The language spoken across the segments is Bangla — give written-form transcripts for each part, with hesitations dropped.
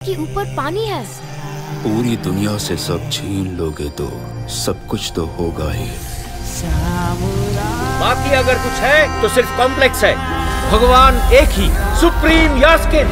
कि ऊपर पानी है। पूरी दुनिया से सब छीन लोगे तो सब कुछ तो होगा ही। बाकी अगर कुछ है तो सिर्फ कॉम्प्लेक्स है। भगवान एक ही, सुप्रीम यास्किन।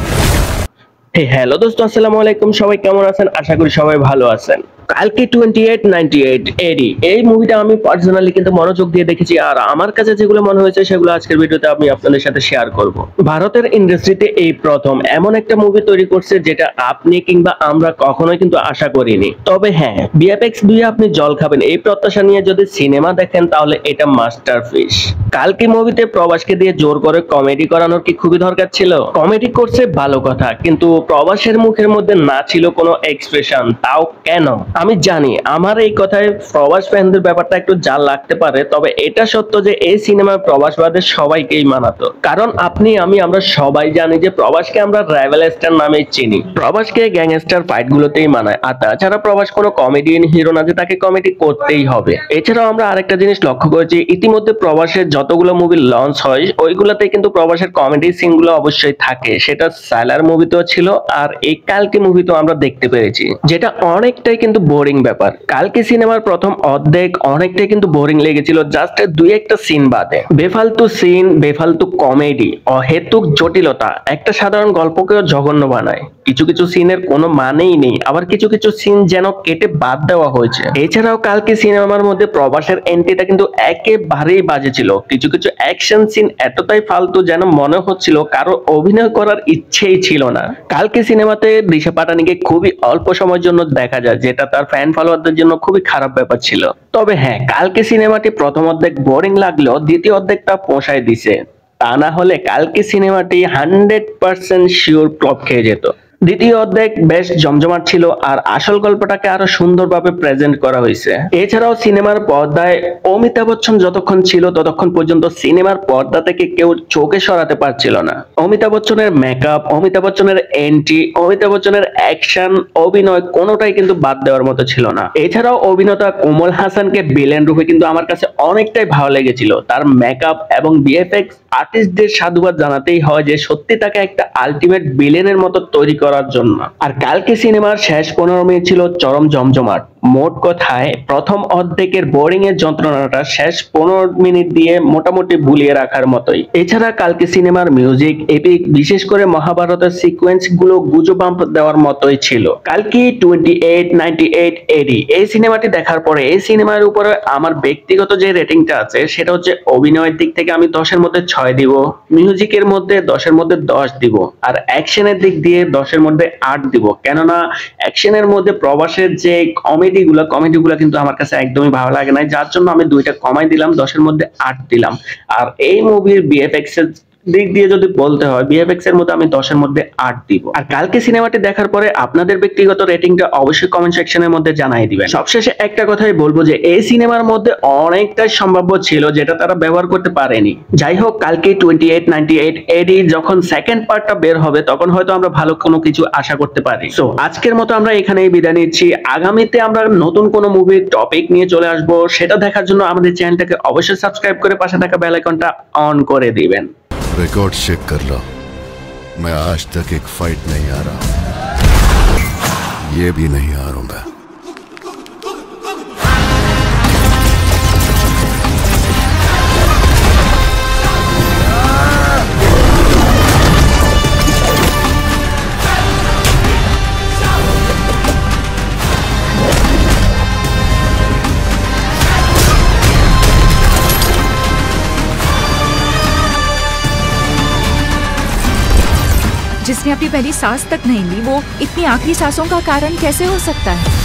হ্যালো দোস্ত, আসসালামু আলাইকুম। সবাই কেমন আছেন? আশা করি সবাই ভালো আছেন। কালকে 2898 এডি এই মুভিটা আমি পার্সোনালি কিন্তু মনোযোগ দিয়ে দেখেছি, আর আমার কাছে যেগুলো মনে হয়েছে সেগুলো আজকের ভিডিওতে আমি আপনাদের সাথে শেয়ার করব। ভারতের ইন্ডাস্ট্রিতে এই প্রথম এমন একটা মুভি তৈরি করছে যেটা আপনি কিংবা আমরা কখনোই কিন্তু আশা করিনি। তবে হ্যাঁ, বিএফএক্স দিয়ে আপনি জল খাবেন এই প্রত্যাশা নিয়ে যদি সিনেমা দেখেন তাহলে এটা মাস্টারপিস। কালকে মুভিতে প্রবাসকে দিয়ে জোর করে কমেডি করানোর কি খুবই দরকার ছিল? কমেডি করছে ভালো কথা, কিন্তু প্রবাসের মুখের মধ্যে না ছিল কোনো এক্সপ্রেশন। তাও কেন? আমি জানি আমার এই কথায় প্রবাস ফ্যানদের ব্যাপারটা একটু জাল লাগতে পারে, তবে এটা সত্য যে এই সিনেমায় প্রবাসবাদের সবাইকেই মানাতো। কারণ আপনি আমরা সবাই জানি যে প্রবাসকে আমরা রাইভাল স্টার নামেই চিনি। প্রবাসকে গ্যাংস্টার ফাইট গুলোতেই মানায়, আর তাছাড়া প্রবাস কোনো কমেডিয়ান হিরো না যে তাকে কমেডি করতেই হবে। এছাড়াও আমরা আরেকটা জিনিস লক্ষ্য করেছি, ইতিমধ্যে প্রবাসের যতগুলো মুভি লঞ্চ হয় ওইগুলোতে কিন্তু প্রবাসের কমেডি সিন গুলো অবশ্যই থাকে। সেটা সাইলার মুভিতেও ছিল, আর এই কালকে মুভিতেও আমরা দেখতে পেরেছি, যেটা অনেকটাই কিন্তু বোরিং ব্যাপার। কালকে সিনেমার প্রথম অর্ধেক অনেকটাই কিন্তু বোরিং লেগেছিল, জাস্ট দুই একটা সিন বাদে। বেফালতু সিন, বেফালতু কমেডি, অহেতুক জটিলতা একটা সাধারণ গল্পকেও জঘন্য বানায়। কিছু কিছু সিনের কোনো মানেই নেই, আবার কিছু কিছু সিন যেন কেটে বাদ দেওয়া হয়েছে। এছাড়াও কালকে সিনেমার মধ্যে প্রবাসের এন্ট্রিটা কিন্তু একেবারেই বাজে ছিল। কিছু কিছু অ্যাকশন সিন এতটাই ফালতু যেন মনে হচ্ছিল কারো অভিনয় করার ইচ্ছেই ছিল না। কালকে সিনেমাতে দিশা পাটানিকে খুবই অল্প সময়ের জন্য দেখা যায়, যেটা তার ফ্যান ফলোয়ারদের জন্য খুবই খারাপ ব্যাপার ছিল। তবে হ্যাঁ, কালকে সিনেমাটি প্রথম অর্ধেক বোরিং লাগলেও দ্বিতীয় অর্ধেকটা পোষায় দিছে। তা না হলে কালকে সিনেমাটি 100% শিওর ফ্লপ খেয়ে যেত। দ্বিতীয় অর্ধেক বেশ জমজমাট ছিল, আর আসল গল্পটাকে আরো সুন্দরভাবে প্রেজেন্ট করা হয়েছে। এছাড়াও সিনেমার পর্দায় অমিতাভ বচ্চন যতক্ষণ ছিল ততক্ষণ পর্যন্ত সিনেমার পর্দা থেকে কেউ চোখে সরাতে পারছিল না। অমিতাভ বচ্চনের মেকআপ, অমিতাভ বচ্চনের এন্ট্রি, অমিতাভ বচ্চনের অ্যাকশন, অভিনয় কোনোটাই কিন্তু বাদ দেওয়ার মতো ছিল না। এছাড়াও অভিনেতা কোমল হাসানকে ভিলেন রূপে কিন্তু আমার কাছে অনেকটাই ভালো লেগেছিল। তার মেকআপ এবং বিএফএক্স আর্টিস্টদের সাধুবাদ জানাতেই হয় যে সত্যি তাকে একটা আলটিমেট ভিলেনের মতো তৈরি করার জন্য। আর কালকে সিনেমার শেষ 15 মিনিট ছিল চরম জমজমাট। মোট কথায় প্রথম অর্ধেকের বোরিং এর যন্ত্রণাটা শেষ 15 মিনিট দিয়ে মোটামুটি ভুলিয়ে রাখার মতোই। এছাড়া কালকে সিনেমার মিউজিক এপিক, বিশেষ করে মহাভারতের সিকোয়েন্স গুলো গুজবাম্প দেওয়ার মতোই ছিল। কালকে 2898 এডি এই সিনেমাটি দেখার পরে এই সিনেমার উপরে আমার ব্যক্তিগত যে রেটিংটা আছে সেটা হচ্ছে অভিনয়ের দিক থেকে আমি 10 এর মধ্যে 6 দিব, মিউজিকের মধ্যে 10 এর মধ্যে 10 দিব, আর অ্যাকশনের দিক দিয়ে 10 এর মধ্যে 8 দিব। কেননা অ্যাকশনের মধ্যে প্রবাসের যে কমেডিগুলো কিন্তু আমার কাছে একদমই ভালো লাগে না, যার জন্য আমি 2টা কমাই দিলাম, 10 এর মধ্যে 8 দিলাম। আর এই মুভির বিএফএক্স এর দিক দিয়ে যদি বলতে হয়, বিএফএক্স এর মধ্যে আমি 10 এর মধ্যে 8 দিব। আর কালকে সিনেমাটি দেখার পরে আপনাদের ব্যক্তিগত রেটিংটা অবশ্যই কমেন্ট সেকশনের মধ্যে জানিয়ে দিবেন। সবশেষে একটা কথাই বলবো যে এই সিনেমার মধ্যে অনেকটাই সম্ভাব্য ছিল যেটা তারা ব্যবহার করতে পারেনি। যাই হোক, কালকে 2898 এডি যখন সেকেন্ড পার্টটা বের হবে তখন হয়তো আমরা ভালো কোনো কিছু আশা করতে পারি। সো আজকের মতো আমরা এখানেই বিদায় নিচ্ছি। আগামীতে আমরা নতুন কোনো মুভির টপিক নিয়ে চলে আসব, সেটা দেখার জন্য আমাদের চ্যানেলটাকে অবশ্যই সাবস্ক্রাইব করে পাশে থাকা বেল আইকনটা অন করে দিবেন। रिकॉर्ड चेक कर लो, मैं आज तक एक फाइट नहीं आ रहा, ये भी नहीं हारूंगा। जिसने अपनी पहली सांस तक नहीं ली वो इतनी आखिरी सांसों का कारण कैसे हो सकता है?